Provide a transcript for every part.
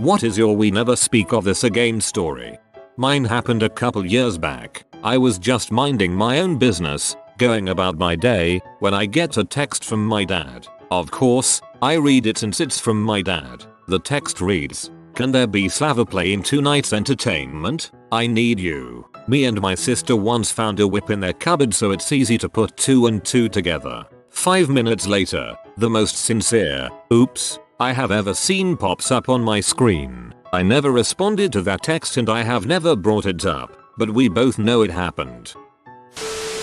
What is your "we never speak of this again" story? Mine happened a couple years back. I was just minding my own business, going about my day, when I get a text from my dad. Of course, I read it since it's from my dad. The text reads, "Can there be Slava playing tonight's entertainment? I need you. Me and my sister once found a whip in their cupboard, so it's easy to put 2 and 2 together." 5 minutes later, the most sincere "oops" I have ever seen pops up on my screen. I never responded to that text and I have never brought it up, but we both know it happened.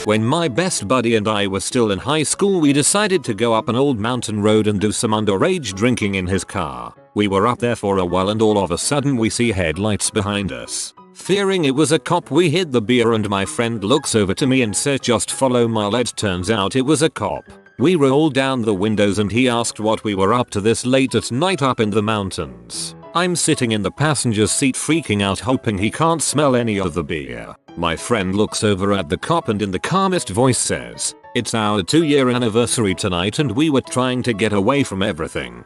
When my best buddy and I were still in high school, we decided to go up an old mountain road and do some underage drinking in his car. We were up there for a while and all of a sudden we see headlights behind us. Fearing it was a cop, we hid the beer and my friend looks over to me and says, "Just follow my lead." Turns out it was a cop. We rolled down the windows and he asked what we were up to this late at night up in the mountains. I'm sitting in the passenger seat freaking out, hoping he can't smell any of the beer. My friend looks over at the cop and in the calmest voice says, "It's our 2-year anniversary tonight and we were trying to get away from everything."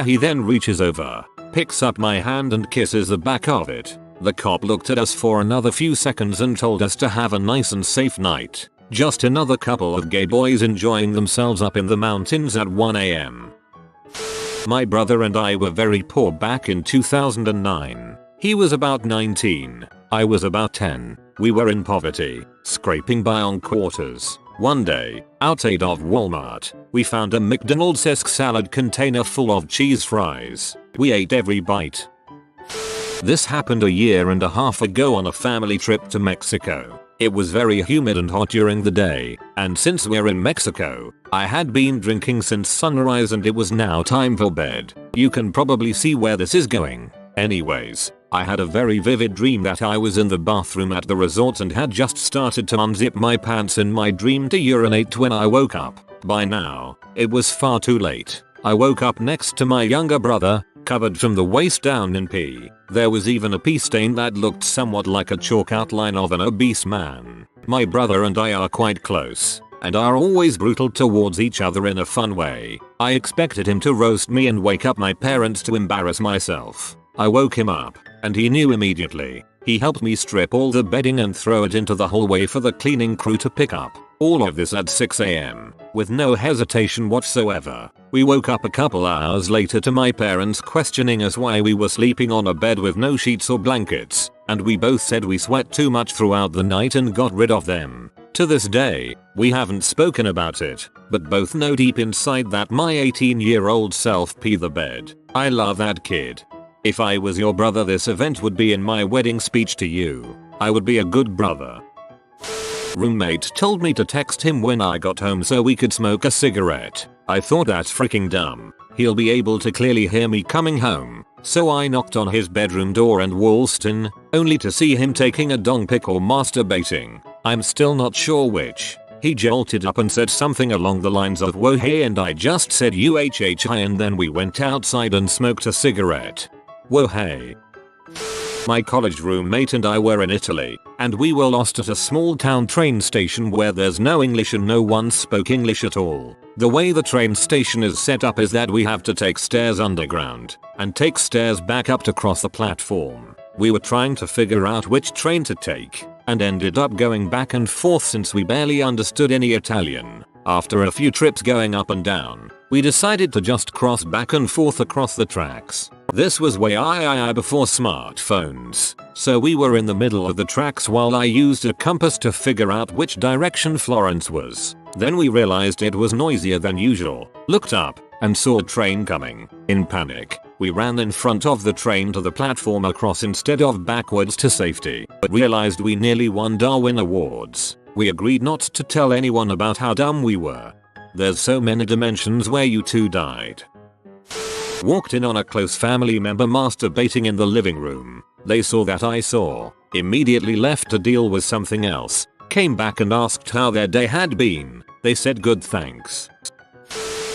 He then reaches over, picks up my hand and kisses the back of it. The cop looked at us for another few seconds and told us to have a nice and safe night. Just another couple of gay boys enjoying themselves up in the mountains at 1 AM. My brother and I were very poor back in 2009. He was about 19. I was about 10. We were in poverty, scraping by on quarters. One day, outside of Walmart, we found a McDonald's-esque salad container full of cheese fries. We ate every bite. This happened a year and a half ago on a family trip to Mexico. It was very humid and hot during the day, and since we're in Mexico, I had been drinking since sunrise and it was now time for bed. You can probably see where this is going. Anyways, I had a very vivid dream that I was in the bathroom at the resort and had just started to unzip my pants in my dream to urinate when I woke up. By now, it was far too late. I woke up next to my younger brother, covered from the waist down in pee. There was even a pee stain that looked somewhat like a chalk outline of an obese man. My brother and I are quite close, and are always brutal towards each other in a fun way. I expected him to roast me and wake up my parents to embarrass myself. I woke him up, and he knew immediately. He helped me strip all the bedding and throw it into the hallway for the cleaning crew to pick up. All of this at 6 AM, with no hesitation whatsoever. We woke up a couple hours later to my parents questioning us why we were sleeping on a bed with no sheets or blankets, and we both said we sweat too much throughout the night and got rid of them. To this day, we haven't spoken about it, but both know deep inside that my 18-year-old self peed the bed. I love that kid. If I was your brother, this event would be in my wedding speech to you. I would be a good brother. Roommate told me to text him when I got home so we could smoke a cigarette. I thought that's freaking dumb. He'll be able to clearly hear me coming home. So I knocked on his bedroom door and waltzed in, only to see him taking a dong pic or masturbating. I'm still not sure which. He jolted up and said something along the lines of "whoa hey," and I just said "UHHI," and then we went outside and smoked a cigarette. Whoa hey. My college roommate and I were in Italy, and we were lost at a small town train station where there's no English and no one spoke English at all. The way the train station is set up is that we have to take stairs underground, and take stairs back up to cross the platform. We were trying to figure out which train to take, and ended up going back and forth since we barely understood any Italian. After a few trips going up and down, we decided to just cross back and forth across the tracks. This was way before smartphones, so we were in the middle of the tracks while I used a compass to figure out which direction Florence was. Then we realized it was noisier than usual, looked up, and saw a train coming. In panic, we ran in front of the train to the platform across instead of backwards to safety, but realized we nearly won Darwin Awards. We agreed not to tell anyone about how dumb we were. There's so many dimensions where you two died. Walked in on a close family member masturbating in the living room. They saw that I saw, immediately left to deal with something else, came back and asked how their day had been. They said good thanks.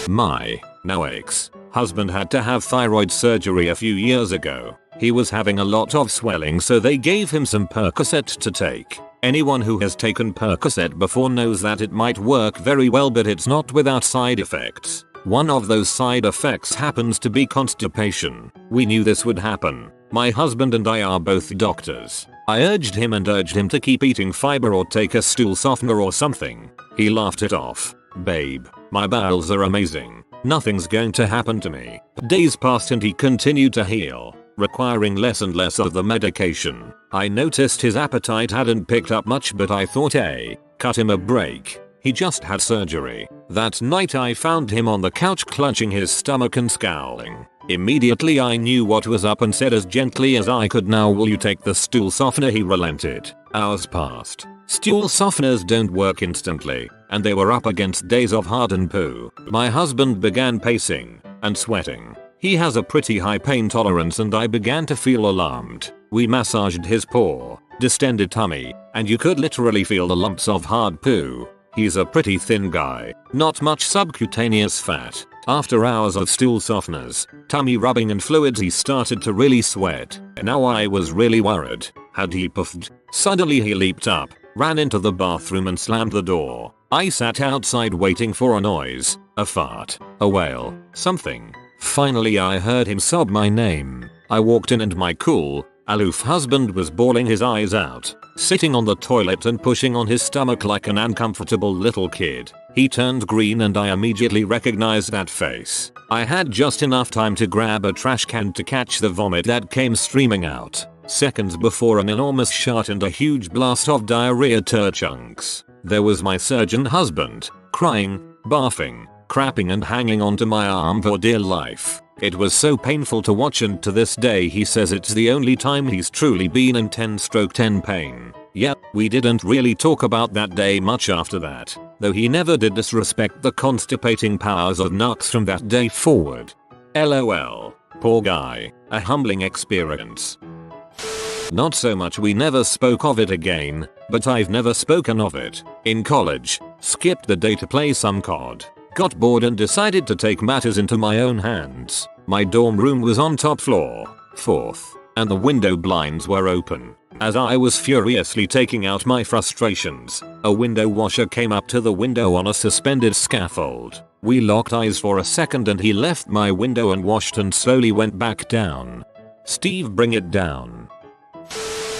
My now ex-husband had to have thyroid surgery a few years ago. He was having a lot of swelling, so they gave him some Percocet to take. Anyone who has taken Percocet before knows that it might work very well, but it's not without side effects. One of those side effects happens to be constipation. We knew this would happen. My husband and I are both doctors. I urged him to keep eating fiber or take a stool softener or something. He laughed it off. Babe, my bowels are amazing. Nothing's going to happen to me. Days passed and he continued to heal, requiring less and less of the medication. I noticed his appetite hadn't picked up much, but I thought, hey, cut him a break. He just had surgery. That night I found him on the couch clutching his stomach and scowling. Immediately I knew what was up and said as gently as I could, now will you take the stool softener? He relented. Hours passed. Stool softeners don't work instantly, and they were up against days of hardened poo. My husband began pacing and sweating. He has a pretty high pain tolerance and I began to feel alarmed. We massaged his poor, distended tummy, and you could literally feel the lumps of hard poo. He's a pretty thin guy, not much subcutaneous fat. After hours of stool softeners, tummy rubbing and fluids, he started to really sweat. Now I was really worried. Had he puffed? Suddenly he leaped up, ran into the bathroom and slammed the door. I sat outside waiting for a noise, a fart, a wail, something. Finally I heard him sob my name. I walked in and my cool, aloof husband was bawling his eyes out, sitting on the toilet and pushing on his stomach like an uncomfortable little kid. He turned green and I immediately recognized that face. I had just enough time to grab a trash can to catch the vomit that came streaming out, seconds before an enormous shot and a huge blast of diarrhea turd chunks. There was my surgeon husband, crying, barfing, crapping and hanging onto my arm for dear life. It was so painful to watch, and to this day he says it's the only time he's truly been in 10/10 pain. Yep, we didn't really talk about that day much after that, though he never did disrespect the constipating powers of Nux from that day forward. LOL. Poor guy. A humbling experience. Not so much, we never spoke of it again, but I've never spoken of it. In college, skipped the day to play some COD. Got bored and decided to take matters into my own hands. My dorm room was on top floor, 4th, and the window blinds were open. As I was furiously taking out my frustrations, a window washer came up to the window on a suspended scaffold. We locked eyes for a second and he left my window and washed and slowly went back down. Steve, bring it down.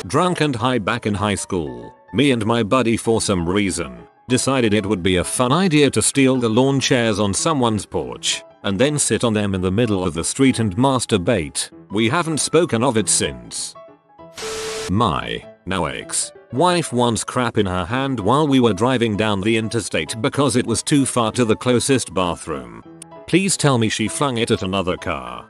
Drunk and high back in high school, me and my buddy for some reason decided it would be a fun idea to steal the lawn chairs on someone's porch and then sit on them in the middle of the street and masturbate. We haven't spoken of it since. My now ex-wife once crap in her hand while we were driving down the interstate because it was too far to the closest bathroom. Please tell me she flung it at another car.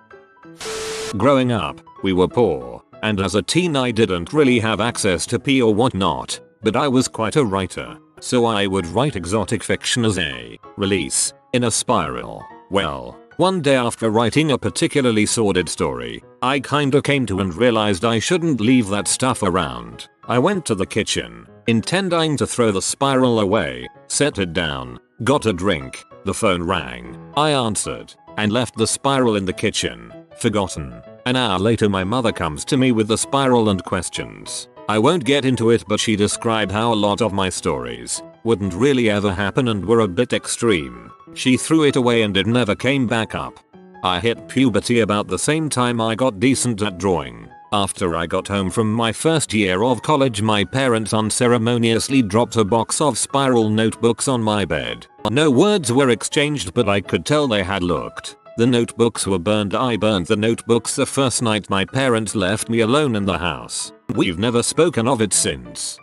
Growing up, we were poor, and as a teen I didn't really have access to pee or whatnot, but I was quite a writer. So I would write exotic fiction as a release in a spiral. Well, one day after writing a particularly sordid story, I kinda came to and realized I shouldn't leave that stuff around. I went to the kitchen, intending to throw the spiral away, set it down, got a drink, the phone rang, I answered, and left the spiral in the kitchen, forgotten. An hour later my mother comes to me with the spiral and questions. I won't get into it, but she described how a lot of my stories wouldn't really ever happen and were a bit extreme. She threw it away and it never came back up. I hit puberty about the same time I got decent at drawing. After I got home from my first year of college, my parents unceremoniously dropped a box of spiral notebooks on my bed. No words were exchanged, but I could tell they had looked. The notebooks were burned. I burned the notebooks the first night my parents left me alone in the house. We've never spoken of it since.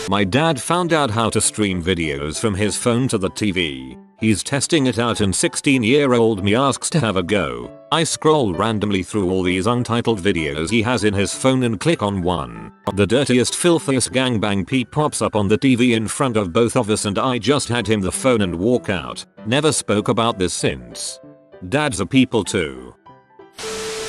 My dad found out how to stream videos from his phone to the TV. He's testing it out and 16-year-old me asks to have a go. I scroll randomly through all these untitled videos he has in his phone and click on one. The dirtiest, filthiest gangbang peep pops up on the TV in front of both of us and I just had him the phone and walk out. Never spoke about this since. Dads are people too.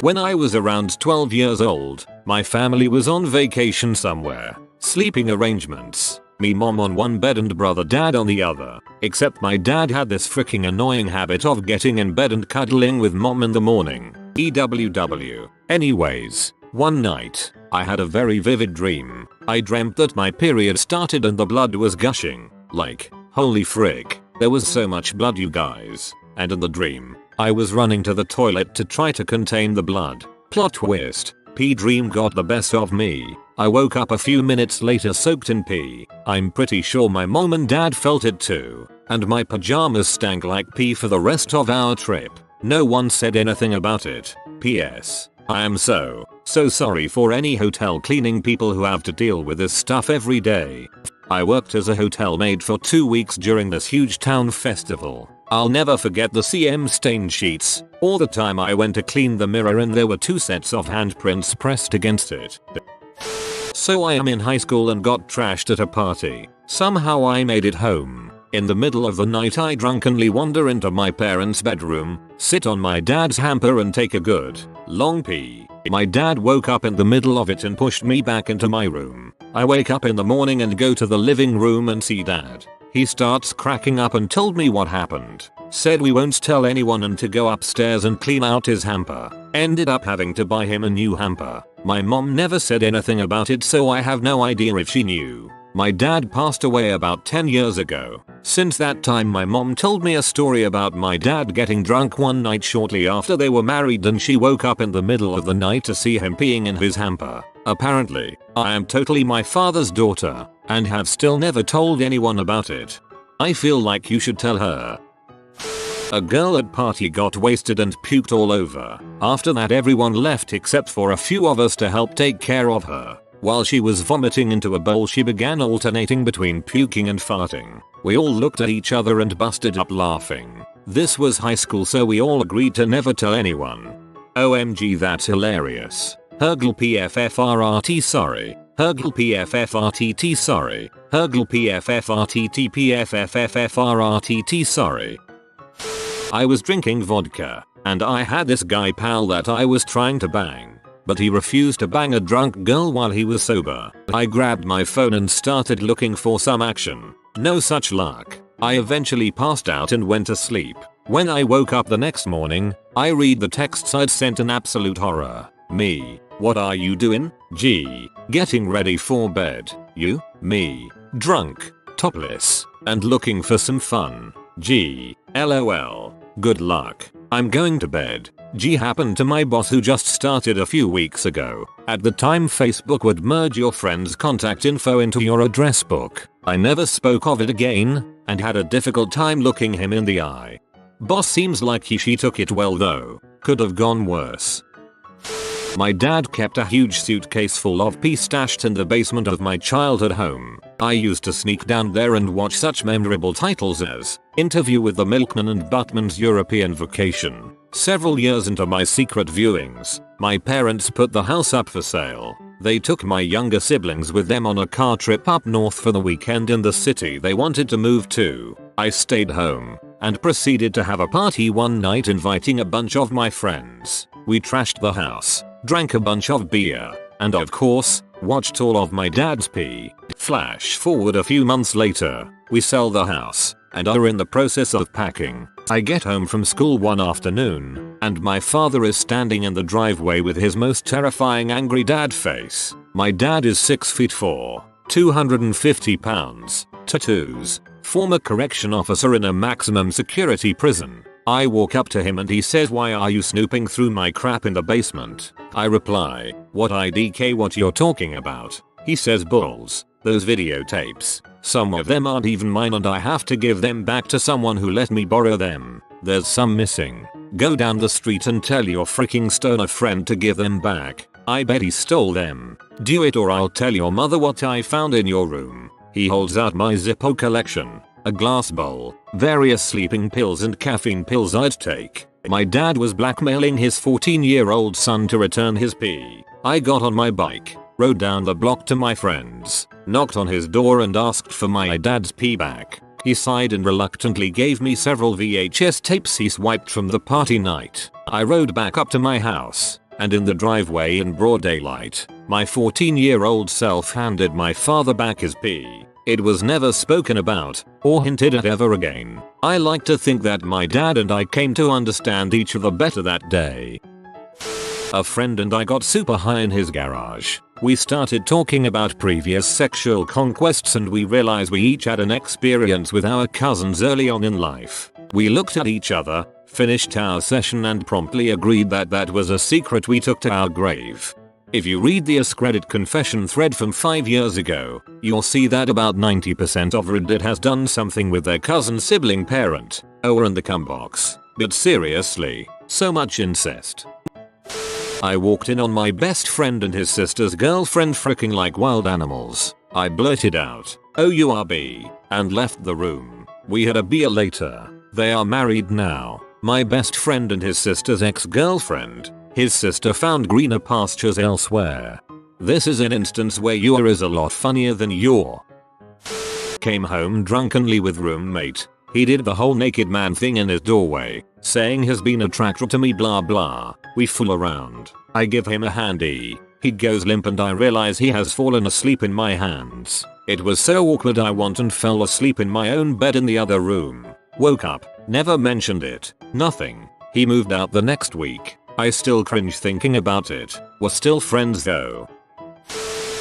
When I was around 12 years old, my family was on vacation somewhere. Sleeping arrangements. Me mom on one bed and brother dad on the other. Except my dad had this freaking annoying habit of getting in bed and cuddling with mom in the morning. EWW. Anyways, one night, I had a very vivid dream. I dreamt that my period started and the blood was gushing. Like, holy frick, there was so much blood, you guys. and in the dream, I was running to the toilet to try to contain the blood. Plot twist. Pee dream got the best of me. I woke up a few minutes later soaked in pee. I'm pretty sure my mom and dad felt it too, and my pajamas stank like pee for the rest of our trip. No one said anything about it. P.S. I am so sorry for any hotel cleaning people who have to deal with this stuff every day. I worked as a hotel maid for 2 weeks during this huge town festival. I'll never forget the CM stained sheets, or the time I went to clean the mirror and there were 2 sets of handprints pressed against it. So I am in high school and got trashed at a party. Somehow I made it home. In the middle of the night I drunkenly wander into my parents' bedroom, sit on my dad's hamper and take a good, long pee. My dad woke up in the middle of it and pushed me back into my room. I wake up in the morning and go to the living room and see dad. He starts cracking up and told me what happened. Said we won't tell anyone and to go upstairs and clean out his hamper. Ended up having to buy him a new hamper. My mom never said anything about it, so I have no idea if she knew. My dad passed away about 10 years ago. Since that time my mom told me a story about my dad getting drunk one night shortly after they were married and she woke up in the middle of the night to see him peeing in his hamper. Apparently, I am totally my father's daughter and have still never told anyone about it. I feel like you should tell her. A girl at party got wasted and puked all over. After that everyone left except for a few of us to help take care of her. While she was vomiting into a bowl she began alternating between puking and farting. We all looked at each other and busted up laughing. This was high school so we all agreed to never tell anyone. OMG that's hilarious. Hurgle PFFRRT sorry. Hurgle PFFRTT sorry. Hurgle PFFRTT PFFFRRTT sorry. I was drinking vodka, and I had this guy pal that I was trying to bang. But he refused to bang a drunk girl while he was sober. I grabbed my phone and started looking for some action. No such luck. I eventually passed out and went to sleep. When I woke up the next morning, I read the texts I'd sent in absolute horror. Me. What are you doing? G. Getting ready for bed. You? Me. Drunk. Topless. And looking for some fun. G. LOL. Good luck. I'm going to bed. G happened to my boss who just started a few weeks ago. At the time Facebook would merge your friend's contact info into your address book. I never spoke of it again and had a difficult time looking him in the eye. Boss seems like she took it well though. Could have gone worse. My dad kept a huge suitcase full of pee stashed in the basement of my childhood home. I used to sneak down there and watch such memorable titles as Interview with the Milkman and Buttman's European Vacation. Several years into my secret viewings, my parents put the house up for sale. They took my younger siblings with them on a car trip up north for the weekend in the city they wanted to move to. I stayed home and proceeded to have a party one night inviting a bunch of my friends. We trashed the house, drank a bunch of beer, and of course, watched all of my dad's pee. Flash forward a few months later, we sell the house and are in the process of packing. I get home from school one afternoon, and my father is standing in the driveway with his most terrifying angry dad face. My dad is 6'4", 250 pounds, tattoos, former correction officer in a maximum security prison. I walk up to him and he says, "Why are you snooping through my crap in the basement?" I reply, "What IDK what you're talking about?" He says, "Bulls, those videotapes. Some of them aren't even mine and I have to give them back to someone who let me borrow them. There's some missing. Go down the street and tell your freaking stoner friend to give them back. I bet he stole them. Do it or I'll tell your mother what I found in your room." He holds out my Zippo collection. A glass bowl, various sleeping pills and caffeine pills I'd take. My dad was blackmailing his 14-year-old son to return his pee. I got on my bike, rode down the block to my friend's, knocked on his door and asked for my dad's pee back. He sighed and reluctantly gave me several VHS tapes he swiped from the party night. I rode back up to my house, and in the driveway in broad daylight, my 14-year-old self handed my father back his pee. It was never spoken about or hinted at ever again. I like to think that my dad and I came to understand each other better that day. A friend and I got super high in his garage. We started talking about previous sexual conquests and we realized we each had an experience with our cousins early on in life. We looked at each other, finished our session and promptly agreed that that was a secret we took to our grave. If you read the Reddit confession thread from 5 years ago, you'll see that about 90% of Reddit has done something with their cousin sibling parent, or in the cum box. But seriously, so much incest. I walked in on my best friend and his sister's girlfriend fricking like wild animals. I blurted out, "Oh you are B," and left the room. We had a beer later. They are married now. My best friend and his sister's ex-girlfriend. His sister found greener pastures elsewhere. This is an instance where your is a lot funnier than your. Came home drunkenly with roommate. He did the whole naked man thing in his doorway, saying he's been attracted to me blah blah. We fool around. I give him a handy. He goes limp and I realize he has fallen asleep in my hands. It was so awkward I went and fell asleep in my own bed in the other room. Woke up, never mentioned it, nothing. He moved out the next week. I still cringe thinking about it. We're still friends though.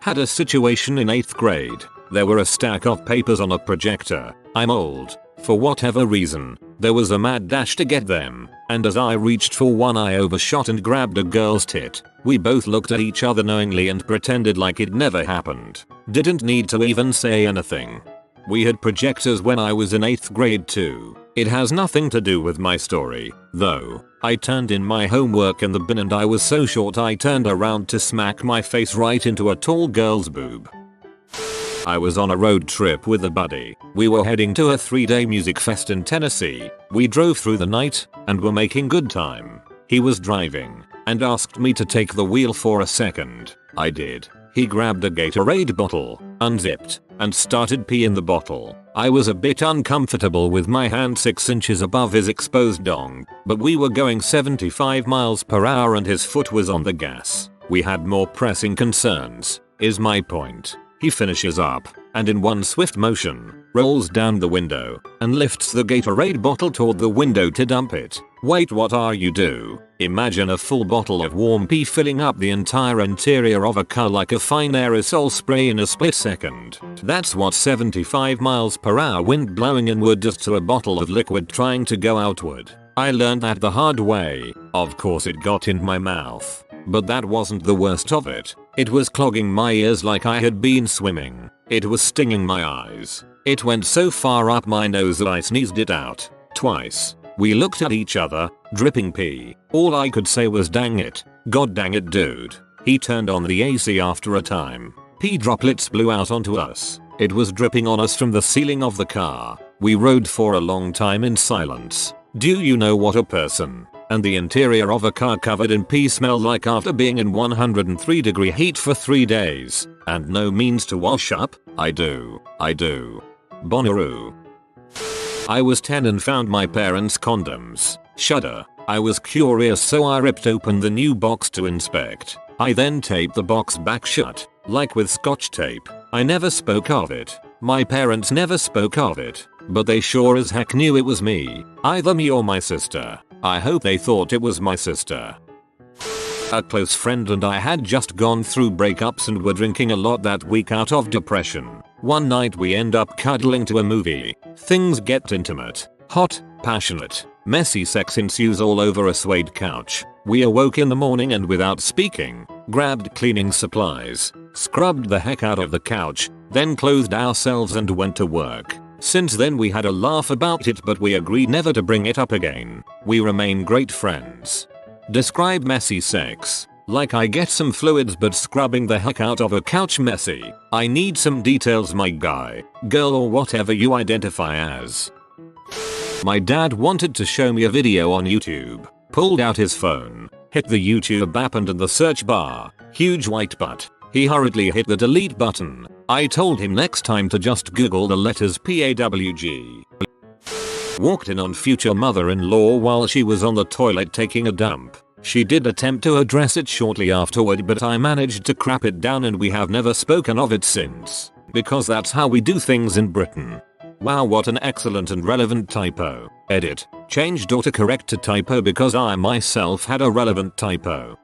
Had a situation in 8th grade. There were a stack of papers on a projector. I'm old. For whatever reason, there was a mad dash to get them, and as I reached for one I overshot and grabbed a girl's tit. We both looked at each other knowingly and pretended like it never happened. Didn't need to even say anything. We had projectors when I was in 8th grade too. It has nothing to do with my story, though. I turned in my homework in the bin and I was so short I turned around to smack my face right into a tall girl's boob. I was on a road trip with a buddy. We were heading to a 3-day music fest in Tennessee. We drove through the night and were making good time. He was driving and asked me to take the wheel for a second. I did. He grabbed a Gatorade bottle, unzipped, and started peeing the bottle. I was a bit uncomfortable with my hand 6 inches above his exposed dong, but we were going 75 miles per hour and his foot was on the gas. We had more pressing concerns, is my point. He finishes up, and in one swift motion, rolls down the window, and lifts the Gatorade bottle toward the window to dump it. Wait, what are you do? Imagine a full bottle of warm pee filling up the entire interior of a car like a fine aerosol spray in a split second. That's what 75 miles per hour wind blowing inward does to a bottle of liquid trying to go outward. I learned that the hard way. Of course it got in my mouth. But that wasn't the worst of it. It was clogging my ears like I had been swimming. It was stinging my eyes. It went so far up my nose that I sneezed it out. Twice. We looked at each other, dripping pee. All I could say was dang it. God dang it dude. He turned on the AC after a time. Pee droplets blew out onto us. It was dripping on us from the ceiling of the car. We rode for a long time in silence. Do you know what a person and the interior of a car covered in pee smell like after being in 103-degree heat for 3 days and no means to wash up? I do. Bonnaroo. I was 10 and found my parents' condoms. Shudder. I was curious so I ripped open the new box to inspect. I then taped the box back shut, like with scotch tape. I never spoke of it. My parents never spoke of it, but they sure as heck knew it was me. Either me or my sister. I hope they thought it was my sister. A close friend and I had just gone through breakups and were drinking a lot that week out of depression. One night we end up cuddling to a movie. Things get intimate, hot, passionate. Messy sex ensues all over a suede couch. We awoke in the morning and without speaking, grabbed cleaning supplies, scrubbed the heck out of the couch, then clothed ourselves and went to work. Since then we had a laugh about it but we agreed never to bring it up again. We remain great friends. Describe messy sex. Like I get some fluids but scrubbing the heck out of a couch messy. I need some details my guy, girl or whatever you identify as. My dad wanted to show me a video on YouTube. Pulled out his phone, hit the YouTube app and in the search bar, huge white butt. He hurriedly hit the delete button. I told him next time to just Google the letters PAWG. Walked in on future mother-in-law while she was on the toilet taking a dump. She did attempt to address it shortly afterward but I managed to crap it down and we have never spoken of it since. Because that's how we do things in Britain. Wow, what an excellent and relevant typo. Edit. Changed autocorrect to typo because I myself had a relevant typo.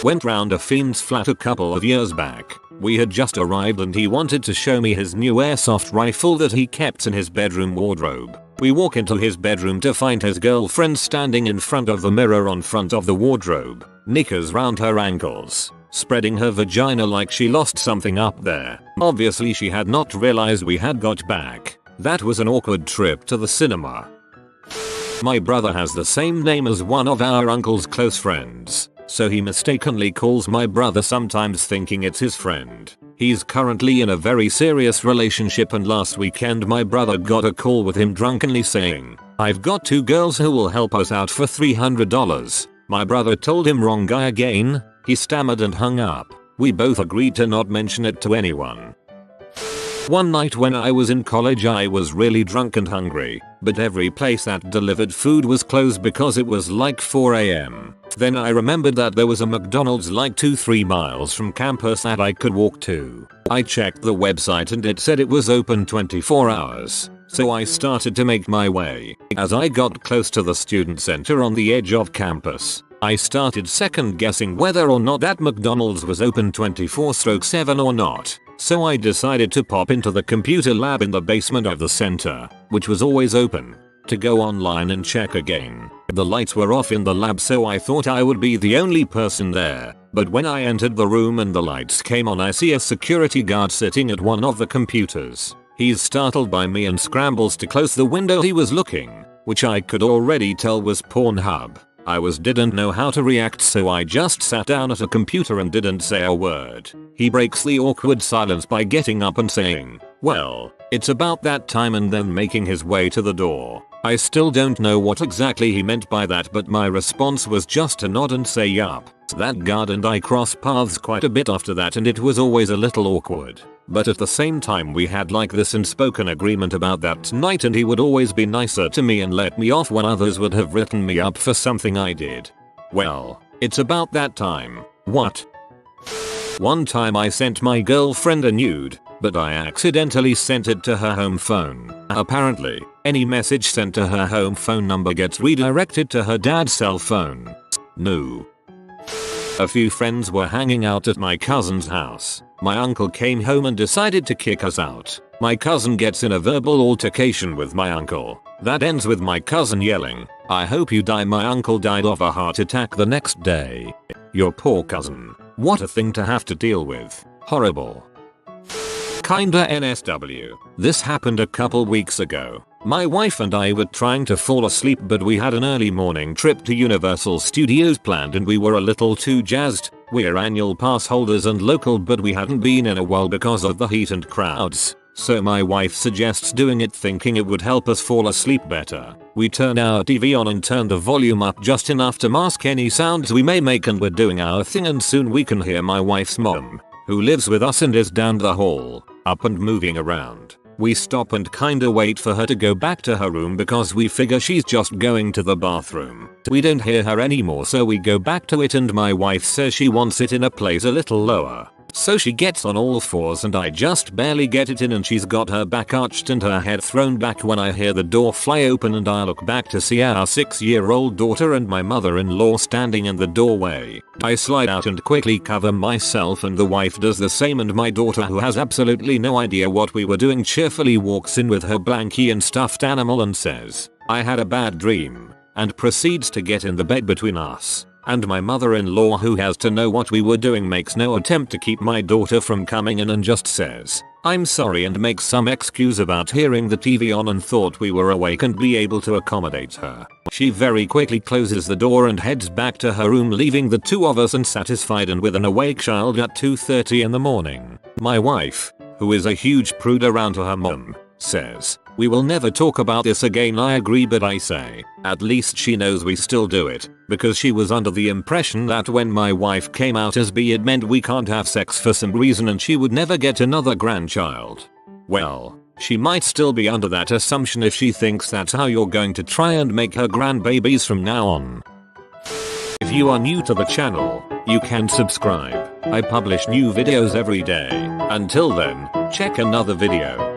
Went round a fiend's flat a couple of years back. We had just arrived and he wanted to show me his new airsoft rifle that he kept in his bedroom wardrobe. We walk into his bedroom to find his girlfriend standing in front of the mirror on front of the wardrobe, knickers round her ankles, spreading her vagina like she lost something up there. Obviously she had not realized we had got back. That was an awkward trip to the cinema. My brother has the same name as one of our uncle's close friends, so he mistakenly calls my brother sometimes thinking it's his friend. He's currently in a very serious relationship, and last weekend my brother got a call with him drunkenly saying, "I've got 2 girls who will help us out for $300. My brother told him wrong guy again. He stammered and hung up. We both agreed to not mention it to anyone. One night when I was in college I was really drunk and hungry, but every place that delivered food was closed because it was like 4 AM. Then I remembered that there was a McDonald's like 2-3 miles from campus that I could walk to. I checked the website and it said it was open 24 hours. So I started to make my way. As I got close to the student center on the edge of campus, I started second guessing whether or not that McDonald's was open 24/7 or not. So I decided to pop into the computer lab in the basement of the center, which was always open, to go online and check again. The lights were off in the lab, so I thought I would be the only person there. But when I entered the room and the lights came on, I see a security guard sitting at one of the computers. He's startled by me and scrambles to close the window he was looking, which I could already tell was Pornhub. I didn't know how to react, so I just sat down at a computer and didn't say a word. He breaks the awkward silence by getting up and saying, "Well, it's about that time," and then making his way to the door. I still don't know what exactly he meant by that, but my response was just to nod and say yup. That guard and I crossed paths quite a bit after that, and it was always a little awkward. But at the same time we had like this unspoken agreement about that night, and he would always be nicer to me and let me off when others would have written me up for something I did. Well, it's about that time. What? One time I sent my girlfriend a nude, but I accidentally sent it to her home phone. Apparently, any message sent to her home phone number gets redirected to her dad's cell phone. No. A few friends were hanging out at my cousin's house. My uncle came home and decided to kick us out. My cousin gets in a verbal altercation with my uncle. That ends with my cousin yelling, "I hope you die." My uncle died of a heart attack the next day. Your poor cousin. What a thing to have to deal with. Horrible. Kinda NSW. This happened a couple weeks ago. My wife and I were trying to fall asleep, but we had an early morning trip to Universal Studios planned and we were a little too jazzed. We're annual pass holders and local, but we hadn't been in a while because of the heat and crowds. So my wife suggests doing it, thinking it would help us fall asleep better. We turn our TV on and turn the volume up just enough to mask any sounds we may make, and we're doing our thing, and soon we can hear my wife's mom, who lives with us and is down the hall, up and moving around. We stop and kinda wait for her to go back to her room because we figure she's just going to the bathroom. We don't hear her anymore, so we go back to it, and my wife says she wants it in a place a little lower. So she gets on all fours and I just barely get it in, and she's got her back arched and her head thrown back when I hear the door fly open, and I look back to see our 6-year-old daughter and my mother-in-law standing in the doorway. I slide out and quickly cover myself, and the wife does the same, and my daughter, who has absolutely no idea what we were doing, cheerfully walks in with her blankie and stuffed animal and says, "I had a bad dream," and proceeds to get in the bed between us. And my mother-in-law, who has to know what we were doing, makes no attempt to keep my daughter from coming in and just says, "I'm sorry," and makes some excuse about hearing the TV on and thought we were awake and be able to accommodate her. She very quickly closes the door and heads back to her room, leaving the two of us unsatisfied and with an awake child at 2:30 in the morning. My wife, who is a huge prude around her mom, says, "We will never talk about this again." I agree, but I say, at least she knows we still do it, because she was under the impression that when my wife came out as bi, it meant we can't have sex for some reason and she would never get another grandchild. Well, she might still be under that assumption if she thinks that's how you're going to try and make her grandbabies from now on. If you are new to the channel, you can subscribe. I publish new videos every day. Until then, check another video.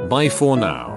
Bye for now.